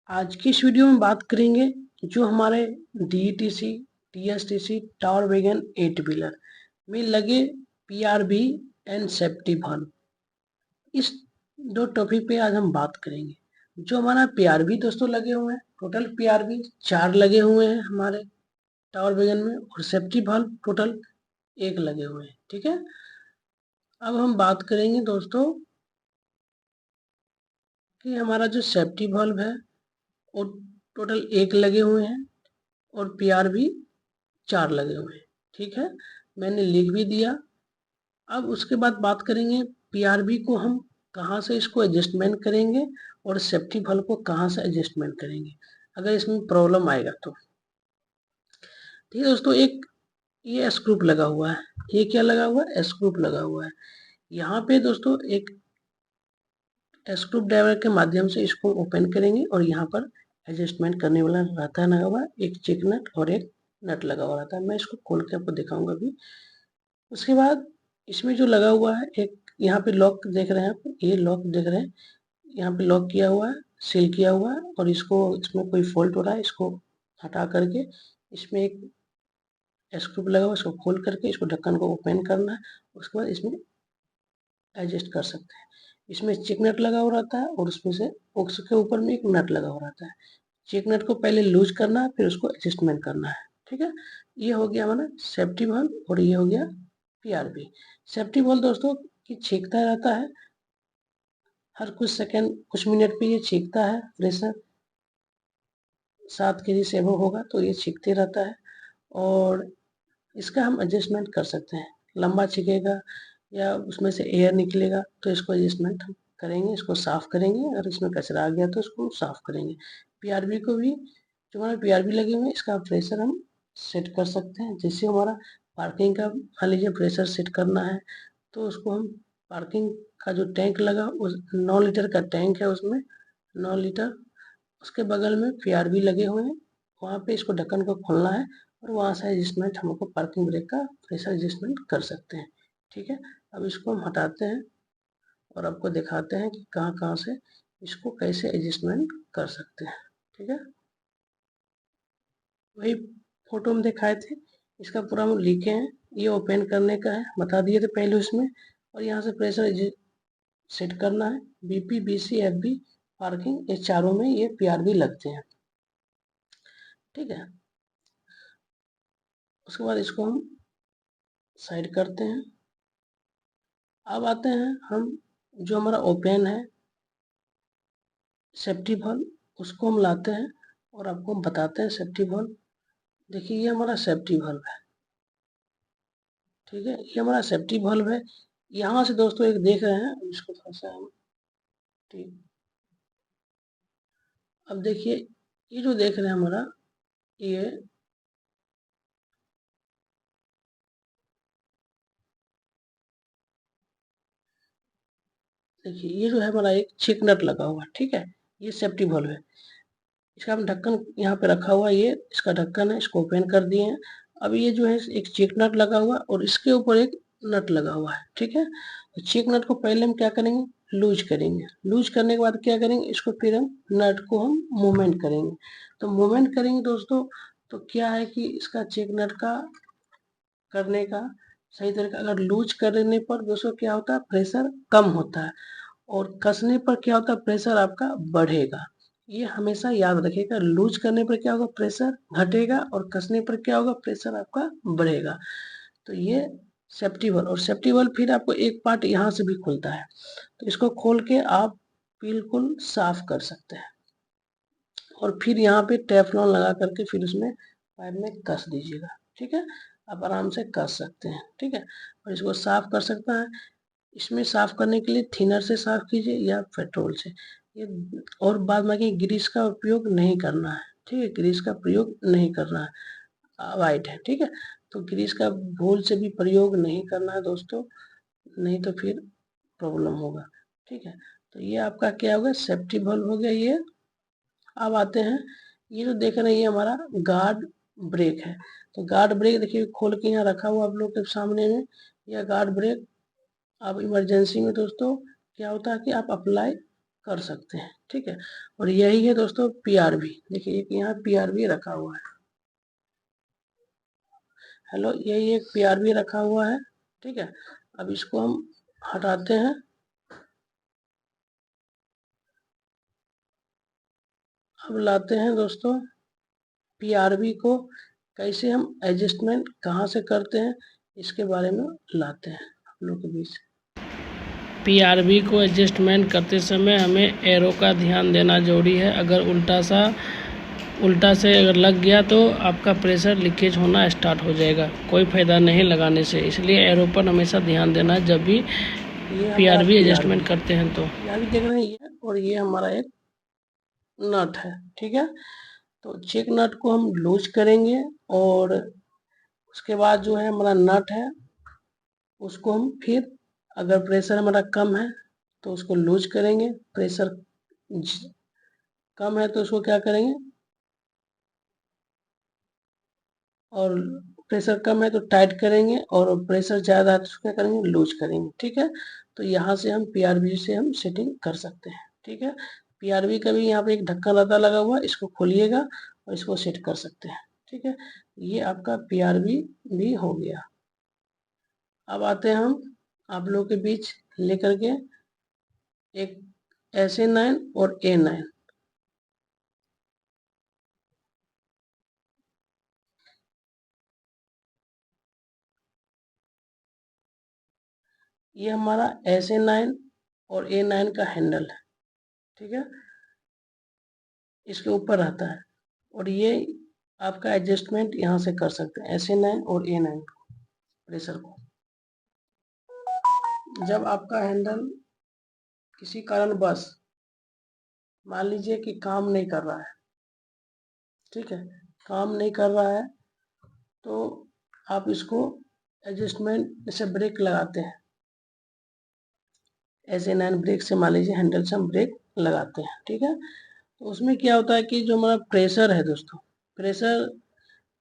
आज की इस वीडियो में बात करेंगे जो हमारे DETC, TSTC tower wagon 8 wheeler में लगे PRV एंड सेफ्टी वाल्व। इस दो टॉपिक पे आज हम बात करेंगे। जो हमारा PRV दोस्तों लगे हुए हैं, टोटल PRV 4 लगे हुए हैं हमारे टावर वैगन में, और सेफ्टी वाल्व टोटल 1 लगे हुए हैं। ठीक है, अब हम बात करेंगे दोस्तों कि हमारा जो सेफ्टी वाल्व है वो टोटल 1 लगे हुए हैं और PRV 4 लगे हुए हैं। ठीक है, मैंने लिख भी दिया। अब उसके बाद बात करेंगे PRV को हम कहाँ से इसको एडजस्टमेंट करेंगे और सेफ्टी वाल्व को कहाँ से एडजस्टमेंट करेंगे अगर इसमें प्रॉब्लम आएगा तो। ठीक है दोस्तों, एक ये स्क्रू लगा हुआ है। ये क्या लगा हुआ है? स्क्रू लगा हुआ है। यहाँ पे दोस्तों एक स्क्रू ड्राइवर के माध्यम से इसको ओपन करेंगे और यहाँ पर एडजस्टमेंट करने वाला रहता है लगा हुआ, एक चेक नट और एक नट लगा हुआ रहता है। मैं इसको खोल के आपको दिखाऊंगा अभी। उसके बाद इसमें जो लगा हुआ है एक यहाँ पे लॉक देख रहे हैं आप, ये लॉक देख रहे हैं, यहाँ पे लॉक किया हुआ है, सील किया हुआ है, और इसको इसमें कोई फॉल्ट हो रहा है, इसको हटा करके इसमें एक स्क्रू लगा हुआ है, इसको खोल करके इसको ढक्कन को ओपन करना है। उसके बाद इसमें एडजस्ट कर सकते हैं। इसमें चेक नट लगा हुआ रहता है और उसमें से उसके ऊपर में एक नट लगा हुआ रहता है। चेक नट को पहले लूज करना है, फिर उसको एडजस्टमेंट करना है। ठीक है, ये हो गया हमारा सेफ्टी वाल्व और ये हो गया PRV। सेफ्टी वाल्व दोस्तों की छींकता रहता है, हर कुछ सेकंड कुछ मिनट पे ये छींकता है। प्रेशर 7 kg से एबव होगा तो ये छींकते रहता है, और इसका हम एडजस्टमेंट कर सकते हैं। लंबा छींकेगा या उसमें से एयर निकलेगा तो इसको एडजस्टमेंट हम करेंगे, इसको साफ करेंगे। अगर इसमें कचरा आ गया तो इसको साफ करेंगे। PRV को भी, जो हमारे PRV लगे हुए हैं, इसका प्रेशर हम सेट कर सकते हैं। जैसे हमारा पार्किंग का मान लीजिए प्रेशर सेट करना है तो उसको हम पार्किंग का जो टैंक लगा उस 9 लीटर का टैंक है, उसमें 9 लीटर, उसके बगल में PRV लगे हुए हैं, वहाँ पे इसको ढक्कन को खोलना है और वहाँ से एडजस्टमेंट हम लोग पार्किंग ब्रेक का प्रेशर एडजस्टमेंट कर सकते हैं। ठीक है, अब इसको हम हटाते हैं और आपको दिखाते हैं कि कहाँ कहाँ से इसको कैसे एडजस्टमेंट कर सकते हैं। ठीक है, वही फोटो में दिखाए थे, इसका पूरा हम लिखे हैं। ये ओपन करने का है, बता दिए थे पहले उसमें, और यहाँ से प्रेशर सेट करना है। BP, BC, FB, पार्किंग, ये चारों में ये PRV लगते हैं। ठीक है, उसके बाद इसको हम साइड करते हैं। अब आते हैं हम, जो हमारा ओपन है सेफ्टी वाल्व, उसको हम लाते हैं और आपको हम बताते हैं सेफ्टी वाल्व। देखिए ये हमारा सेफ्टी वाल्व है। ठीक है, ये हमारा सेफ्टी वाल्व है। यहाँ से दोस्तों एक देख रहे हैं, इसको थोड़ा सा हम, ठीक, अब देखिए ये जो देख रहे हैं हमारा, ये देखिए ये जो है हमारा एक चेक नट लगा हुआ है। ठीक है, ये सेफ्टी वाल्व है। इसका हम ढक्कन यहाँ पे रखा हुआ है, ये इसका ढक्कन है, इसको ओपन कर दिए हैं। अब ये जो है एक चेक नट लगा हुआ है और इसके ऊपर एक नट लगा हुआ है। ठीक है, तो चेक नट को पहले हम क्या करेंगे, लूज करेंगे। लूज करने के बाद क्या करेंगे, इसको फिर हम नट को हम मूवमेंट करेंगे। तो मूवमेंट करेंगे दोस्तों तो क्या है कि इसका चेक नट का करने का सही तरीका, अगर लूज करने पर दोस्तों क्या होता है, प्रेशर कम होता है, और कसने पर क्या होता है, प्रेशर आपका बढ़ेगा। ये हमेशा याद रखिएगा, लूज करने पर क्या होगा, प्रेशर घटेगा, और कसने पर क्या होगा, प्रेशर आपका बढ़ेगा। तो ये सेफ्टी वाल्व, और सेफ्टी वाल्व फिर आपको एक पार्ट यहाँ से भी खुलता है, तो इसको खोल के आप बिल्कुल साफ कर सकते हैं, और फिर यहाँ पे टेफ्लॉन लगा करके फिर उसमें पाइप में कस दीजिएगा। ठीक है, आप आराम से कस सकते हैं। ठीक है, और इसको साफ कर सकता है। इसमें साफ करने के लिए थिनर से साफ कीजिए या पेट्रोल से। ये, और बाद में कि ग्रीस का उपयोग नहीं करना है। ठीक है, ग्रीस का प्रयोग नहीं करना है, वाइट है। ठीक है, तो ग्रीस का भूल से भी प्रयोग नहीं करना है दोस्तों, नहीं तो फिर प्रॉब्लम होगा। ठीक है, तो ये आपका क्या होगा, सेफ्टी वाल्व हो गया ये। अब आते हैं, ये जो देख रहे हैं ये हमारा गार्ड ब्रेक है। तो गार्ड ब्रेक देखिए खोल के यहाँ रखा हुआ आप लोग के सामने में, यह गार्ड ब्रेक। अब इमरजेंसी में दोस्तों क्या होता है कि आप अप्लाई कर सकते हैं, ठीक है। और यही है दोस्तों पीआरवी। देखिए एक यहाँ पीआरवी रखा हुआ है, हेलो, यही एक पीआरवी रखा हुआ है, ठीक है। अब इसको हम हटाते हैं। अब लाते हैं दोस्तों पीआरवी को, कैसे हम एडजस्टमेंट कहाँ से करते हैं इसके बारे में लाते हैं आप लोग के बीच। पीआरवी को एडजस्टमेंट करते समय हमें एरो का ध्यान देना जरूरी है। अगर उल्टा से अगर लग गया तो आपका प्रेशर लीकेज होना स्टार्ट हो जाएगा, कोई फ़ायदा नहीं लगाने से। इसलिए एरो पर हमेशा ध्यान देना जब भी पीआरवी एडजस्टमेंट करते हैं। तो यहाँ भी देख रहे हैं ये, और ये हमारा एक नट है, ठीक है। तो चेक नट को हम लूज करेंगे और उसके बाद जो है हमारा नट है उसको हम फिर, अगर प्रेशर हमारा कम है तो उसको लूज करेंगे, प्रेशर कम है तो उसको क्या करेंगे, और प्रेशर कम है तो टाइट करेंगे, और प्रेशर ज़्यादा है तो उसको क्या करेंगे, लूज करेंगे, ठीक है। तो यहाँ से हम पीआरवी से हम सेटिंग कर सकते हैं, ठीक है। पीआरवी का भी यहाँ पे एक ढक्कन रहता लगा हुआ, इसको खोलिएगा और इसको सेट कर सकते हैं, ठीक है। ये आपका पीआरवी भी हो गया। अब आते हैं हम आप लोगों के बीच लेकर के एक SA9 और A9। ये हमारा SA9 और A9 का हैंडल है, ठीक है, इसके ऊपर रहता है। और ये आपका एडजस्टमेंट यहाँ से कर सकते हैं SA9 और A9 प्रेशर को। जब आपका हैंडल किसी कारणवश मान लीजिए कि काम नहीं कर रहा है, ठीक है, काम नहीं कर रहा है तो आप इसको एडजस्टमेंट जैसे ब्रेक लगाते हैं, SA9 ब्रेक से मान लीजिए हैंडल से हम ब्रेक लगाते हैं, ठीक है। तो उसमें क्या होता है कि जो हमारा प्रेशर है दोस्तों, प्रेशर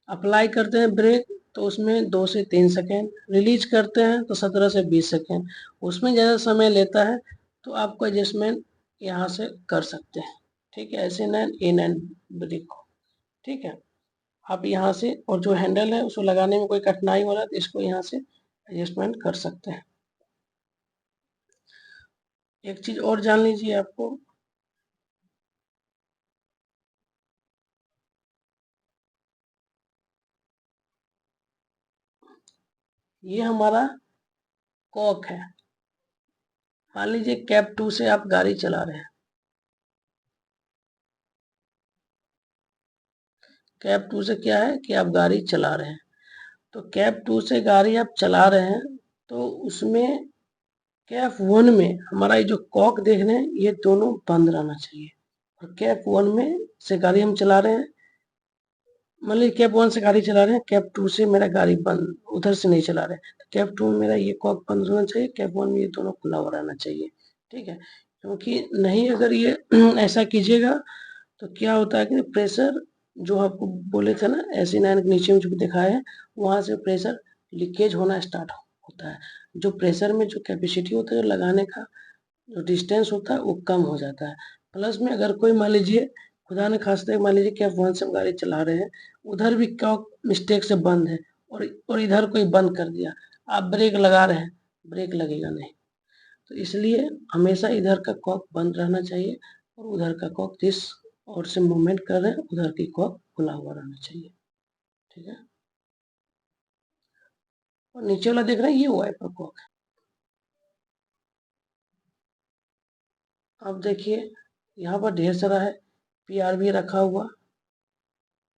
अप्लाई करते हैं ब्रेक तो उसमें 2 से 3 सेकेंड, रिलीज करते हैं तो 17 से 20 सेकेंड, उसमें ज़्यादा समय लेता है। तो आपको एडजस्टमेंट यहाँ से कर सकते हैं, ठीक है, SA9 A9 ब्रेक को, ठीक है। आप यहाँ से, और जो हैंडल है उसको लगाने में कोई कठिनाई हो रहा है तो इसको यहाँ से एडजस्टमेंट कर सकते हैं। एक चीज़ और जान लीजिए आपको, ये हमारा कॉक है। मान लीजिए कैप 2 से आप गाड़ी चला रहे हैं, कैप 2 से क्या है कि आप गाड़ी चला रहे हैं, तो कैप 2 से गाड़ी आप चला रहे हैं तो उसमें कैप 1 में हमारा ये जो कॉक देख रहे हैं ये दोनों बंद रहना चाहिए। और कैप 1 में से गाड़ी हम चला रहे हैं, मान लीजिए कैप 1 से गाड़ी चला रहे हैं, कैप 2 से मेरा गाड़ी बंद, उधर से नहीं चला रहे हैं, तो कैप 2 में मेरा ये कॉक बंद होना चाहिए, कैप 1 में ये दोनों खुला हुआ रहना चाहिए, ठीक है। क्योंकि नहीं अगर ये ऐसा कीजिएगा तो क्या होता है कि प्रेशर जो आपको बोले थे ना AC9 के नीचे में जो दिखाया है वहाँ से प्रेशर लीकेज होना स्टार्ट होता है। जो प्रेशर में जो कैपेसिटी होता है जो लगाने का जो डिस्टेंस होता है वो कम हो जाता है। प्लस में अगर कोई मान लीजिए खुदा न खास्ते मान लीजिए कि आप 1 से गाड़ी चला रहे हैं, उधर भी कॉक मिस्टेक से बंद है और इधर कोई बंद कर दिया, आप ब्रेक लगा रहे हैं, ब्रेक लगेगा नहीं। तो इसलिए हमेशा इधर का कॉक बंद रहना चाहिए और उधर का कॉक जिस और से मूवमेंट कर रहे हैं उधर की कॉक खुला हुआ रहना चाहिए, ठीक है। और नीचे वाला देख रहे हैं ये वाइपर कॉक है। अब देखिए यहाँ पर ढेर सारा है, पीआरवी रखा हुआ,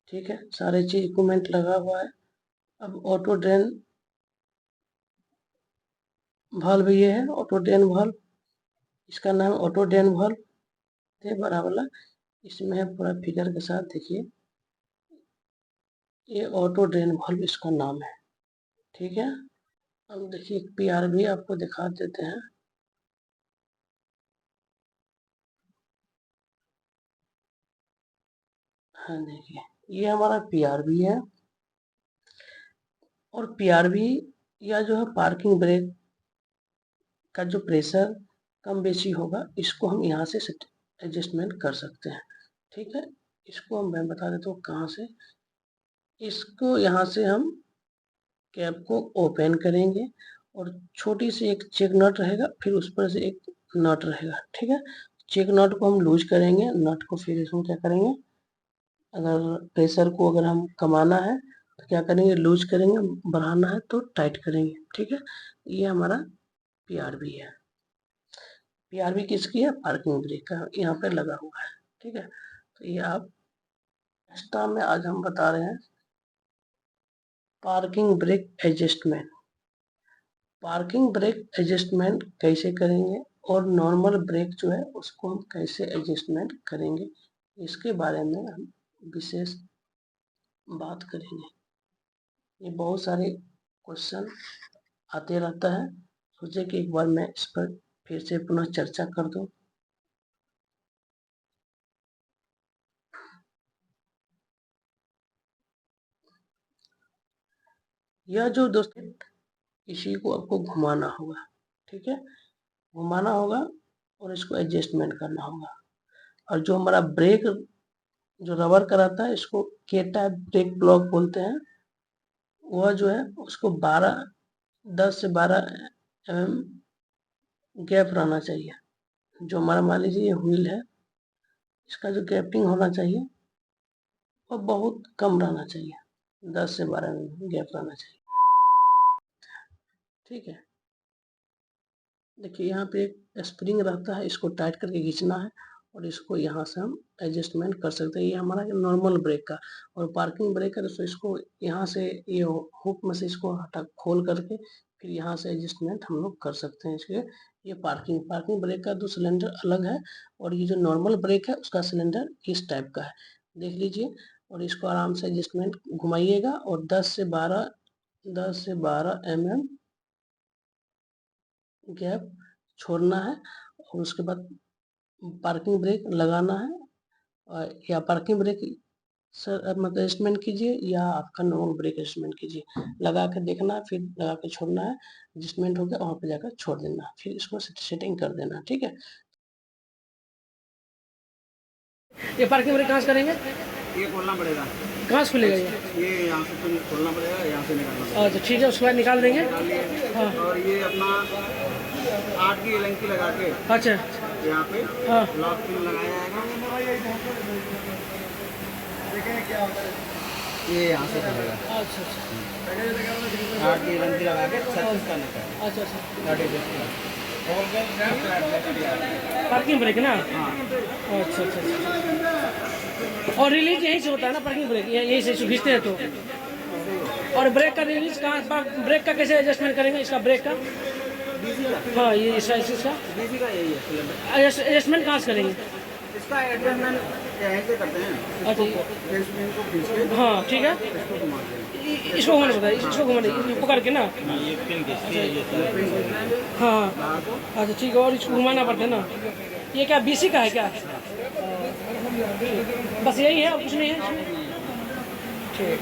ठीक है, सारे चीज इक्विपमेंट लगा हुआ है। अब ऑटो ड्रेन वाल्व ये है, ऑटो ड्रेन वाल्व, इसका नाम ऑटो ड्रेन वाल्व है बड़ा वाला, इसमें है पूरा फिगर के साथ, देखिए ये ऑटो ड्रेन वाल्व इसका नाम है, ठीक है। अब देखिए पीआरवी आपको दिखा देते हैं, हाँ देखिए ये हमारा पीआरवी है। और पीआरवी या जो है पार्किंग ब्रेक का जो प्रेशर कम बेसी होगा, इसको हम यहाँ से एडजस्टमेंट कर सकते हैं। ठीक है, इसको मैं बता देता हूँ कहाँ से। इसको यहाँ से हम कैप को ओपन करेंगे और छोटी सी एक चेक नट रहेगा, फिर उस पर से एक नट रहेगा। ठीक है, चेक नट को हम लूज करेंगे, नट को फिर इसमें क्या करेंगे, अगर प्रेशर को अगर हम कमाना है तो क्या करेंगे, लूज करेंगे, बढ़ाना है तो टाइट करेंगे। ठीक है, ये हमारा पीआरबी है। पीआरबी किसकी है, पार्किंग ब्रेक का, यहाँ पे लगा हुआ है। ठीक है, तो ये आप एक्स्ट्रा में आज हम बता रहे हैं parking brake adjustment. Parking brake adjustment कैसे करेंगे और नॉर्मल ब्रेक जो है उसको हम कैसे एडजस्टमेंट करेंगे, इसके बारे में हम विशेष बात करेंगे। ये बहुत सारे क्वेश्चन आते रहता है, सोचे कि एक बार मैं इस पर फिर से पुनः चर्चा कर दूं। यह जो दोस्तों, इसी को आपको घुमाना होगा। ठीक है, घुमाना होगा और इसको एडजस्टमेंट करना होगा। और जो हमारा ब्रेक जो रबर का रहता है, इसको के टाइप ब्रेक ब्लॉक बोलते हैं, वह जो है उसको 10 से 12 mm गैप रहना चाहिए। जो हमारा मान लीजिए ये व्हील है, इसका जो गैपिंग होना चाहिए वह बहुत कम रहना चाहिए, 10 से 12 mm गैप रहना चाहिए। ठीक है, देखिए यहाँ पे एक स्प्रिंग रहता है, इसको टाइट करके खींचना है और इसको यहाँ से हम एडजस्टमेंट कर सकते हैं। ये हमारा नॉर्मल ब्रेक का। और पार्किंग ब्रेक है तो इसको यहाँ से ये हुक में से इसको हटा खोल करके फिर यहाँ से एडजस्टमेंट हम लोग कर सकते हैं। इसके ये पार्किंग ब्रेक का दो सिलेंडर अलग है और ये जो नॉर्मल ब्रेक है उसका सिलेंडर इस टाइप का है, देख लीजिए। और इसको आराम से एडजस्टमेंट घुमाइएगा और 10 से 12 mm गैप छोड़ना है और उसके बाद पार्किंग ब्रेक लगाना है। और या पार्किंग ब्रेक सर मतलब एडजस्टमेंट कीजिए या आपका नॉर्मल ब्रेक एडजस्टमेंट कीजिए, लगा कर देखना है, फिर लगा के छोड़ना है, एडजस्टमेंट हो गया वहाँ पे जाकर छोड़ देना, फिर इसको सेटिंग कर देना। ठीक है, ये पार्किंग ब्रेक कहाँ से करेंगे, ये खोलना पड़ेगा, कहाँ से खुलेगा ये यहाँ से तुम खोलना पड़ेगा, यहाँ से निकालना पड़ेगा। अच्छा ठीक है, उसके बाद निकाल देंगे। हाँ और ये अपना 8 की एलंकी लगा के अच्छा यहाँ पे हाँ लॉक पिन लगाया जाएगा, ये यहाँ से खुलेगा। अच्छा अच्छा 8 की एलंकी लगा के 36 का निकाल, अच्छा अच्छा 36 पार्किंग ब्रेक ना। हाँ। अच्छा अच्छा अच्छा। और रिलीज यहीं से होता है ना पार्किंग ब्रेक, यहीं से खींचते हैं तो। और ब्रेक का रिलीज कहाँ, ब्रेक का कैसे एडजस्टमेंट करेंगे, इसका ब्रेक का? हाँ ये इसका डीसी का यही है सिलेंडर। एडजस्टमेंट कहाँ से करेंगे? इसका एडजस्टमेंट यहीं से करते हैं, अच्छा एडजस्टमेंट को खींच के हाँ ठीक है, इसको घुमाते हैं। इसको घुमाना पड़ता है, इसको घुमाने पकड़ के ना। ये पिन हाँ अच्छा ठीक है, और इसको घुमाना पड़ता है ना। ये क्या बीसी का है क्या? बस यही है और कुछ नहीं है इसमें। ठीक